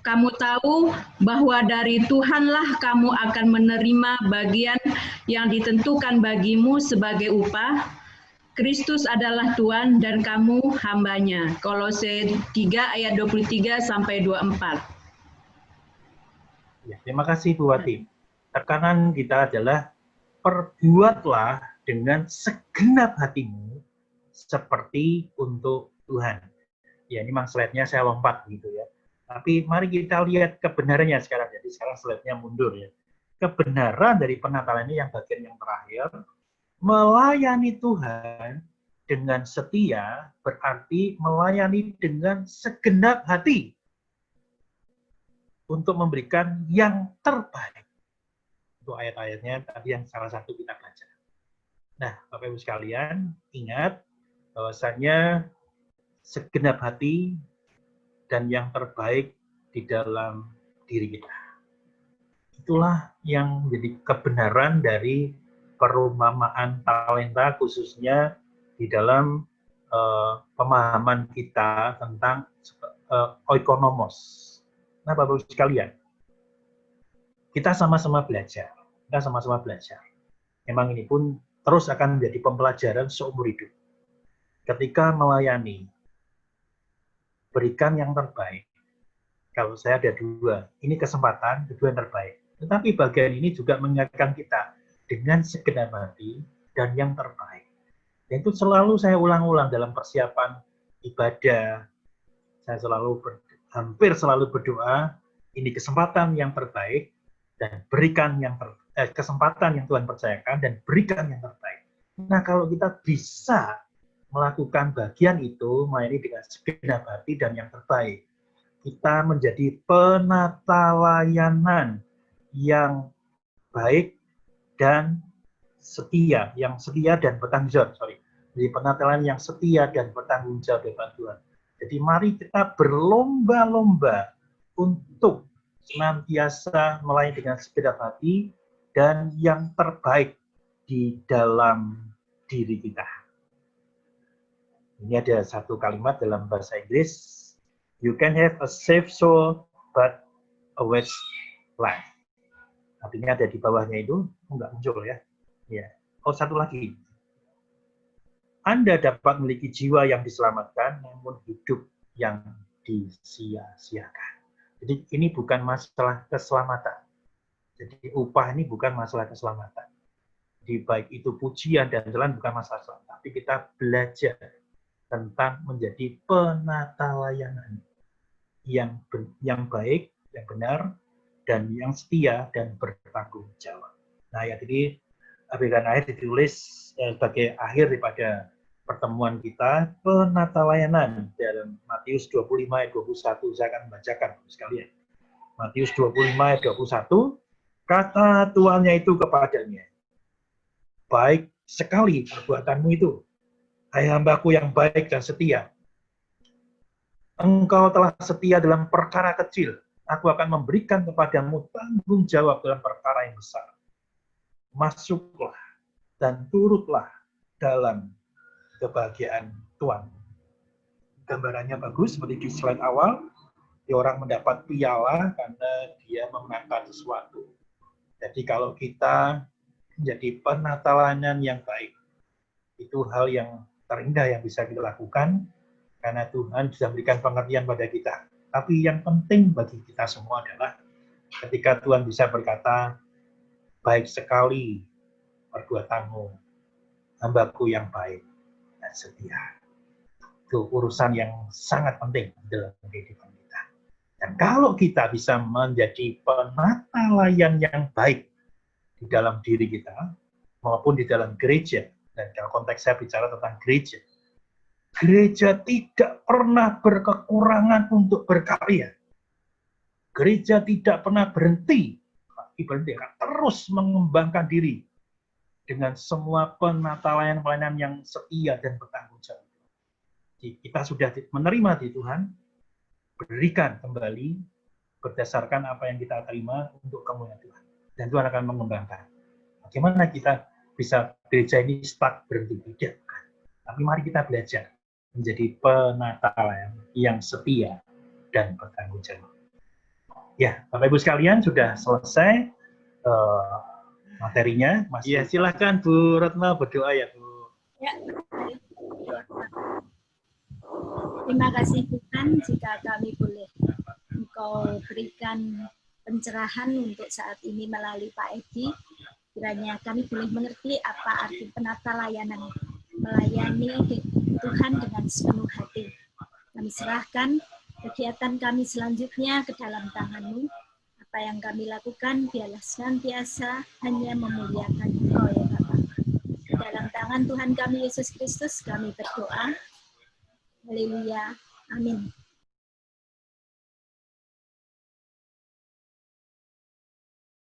Kamu tahu bahwa dari Tuhanlah kamu akan menerima bagian yang ditentukan bagimu sebagai upah. Kristus adalah Tuhan dan kamu hambanya. Kolose 3 ayat 23 sampai 24. Ya, terima kasih Bu Wati. Tekanan kita adalah perbuatlah dengan segenap hatimu seperti untuk Tuhan. Ya, ini memang slide-nya saya lompat gitu ya. Tapi mari kita lihat kebenarannya sekarang. Jadi sekarang slide-nya mundur ya. Kebenaran dari penatalan ini yang bagian yang terakhir, melayani Tuhan dengan setia berarti melayani dengan segenap hati untuk memberikan yang terbaik. Untuk ayat-ayatnya tadi yang salah satu kita baca. Nah, Bapak Ibu sekalian, ingat bahwasanya segenap hati dan yang terbaik di dalam diri kita. Itulah yang menjadi kebenaran dari perumpamaan talenta, khususnya di dalam pemahaman kita tentang oikonomos. Nah, Bapak-Ibu sekalian, kita sama-sama belajar. Memang ini pun terus akan menjadi pembelajaran seumur hidup. Ketika melayani, berikan yang terbaik. Kalau saya ada dua, ini kesempatan, kedua yang terbaik. Tetapi bagian ini juga mengingatkan kita dengan segenap hati dan yang terbaik. Dan itu selalu saya ulang-ulang dalam persiapan ibadah. Saya hampir selalu berdoa, ini kesempatan yang terbaik dan berikan yang kesempatan yang Tuhan percayakan dan berikan yang terbaik. Nah, kalau kita bisa melakukan bagian itu, melayani dengan segenap hati dan yang terbaik, kita menjadi penata layanan yang baik dan setia, dan bertanggung jawab. Jadi penata layanan yang setia dan bertanggung jawab depan Tuhan. Jadi mari kita berlomba-lomba untuk senantiasa melayani dengan segenap hati dan yang terbaik di dalam diri kita. Ini ada satu kalimat dalam bahasa Inggris, you can have a saved soul but a waste life. Artinya ada di bawahnya itu, enggak muncul ya. Ya. Oh, satu lagi. Anda dapat memiliki jiwa yang diselamatkan, namun hidup yang disia-siakan. Jadi ini bukan masalah keselamatan. Jadi upah ini bukan masalah keselamatan. Jadi baik itu pujian dan jalan bukan masalah keselamatan. Tapi kita belajar tentang menjadi penata layanan yang baik, yang benar, dan yang setia dan bertanggung jawab. Nah, ayat ini bagian akhir ditulis sebagai akhir daripada pertemuan kita, penata layanan dalam Matius 25 ayat 21. Saya akan membacakan sekalian. Matius 25 ayat 21, kata tuannya itu kepadanya, baik sekali perbuatanmu itu, hai hambaku yang baik dan setia. Engkau telah setia dalam perkara kecil, aku akan memberikan kepadamu tanggung jawab dalam perkara kata yang besar. Masuklah dan turutlah dalam kebahagiaan Tuhan. Gambarannya bagus, seperti di slide awal, orang mendapat piala karena dia memenangkan sesuatu. Jadi kalau kita menjadi penatalanan yang baik, itu hal yang terindah yang bisa kita lakukan, karena Tuhan sudah memberikan pengertian pada kita. Tapi yang penting bagi kita semua adalah ketika Tuhan bisa berkata, baik sekali perbuatanmu, hambaku yang baik dan setia. Itu urusan yang sangat penting dalam kehidupan kita. Dan kalau kita bisa menjadi penatalayan yang baik di dalam diri kita, maupun di dalam gereja, dan dalam konteks saya bicara tentang gereja, gereja tidak pernah berkekurangan untuk berkarya. Gereja tidak pernah berhenti, terus mengembangkan diri dengan semua penatalayan-pelayanan yang setia dan bertanggung jawab. Kita sudah menerima di Tuhan, berikan kembali berdasarkan apa yang kita terima untuk kemuliaan Tuhan. Dan Tuhan akan mengembangkan. Bagaimana kita bisa gereja ini stuck berhenti? Tidak. Tapi mari kita belajar menjadi penatalayan yang setia dan bertanggung jawab. Ya, Bapak Ibu sekalian, sudah selesai materinya. Ya, silahkan Bu Retno berdoa ya, Bu. Ya, terima kasih Tuhan jika kami boleh Engkau berikan pencerahan untuk saat ini melalui Pak Edi. Kiranya kami boleh mengerti apa arti penata layanan, melayani Tuhan dengan sepenuh hati. Kami serahkan kegiatan kami selanjutnya ke dalam tangan-Mu. Apa yang kami lakukan biarlah senantiasa hanya memuliakan Engkau ya Bapa. Di dalam tangan Tuhan kami Yesus Kristus kami berdoa. Haleluya. Amin.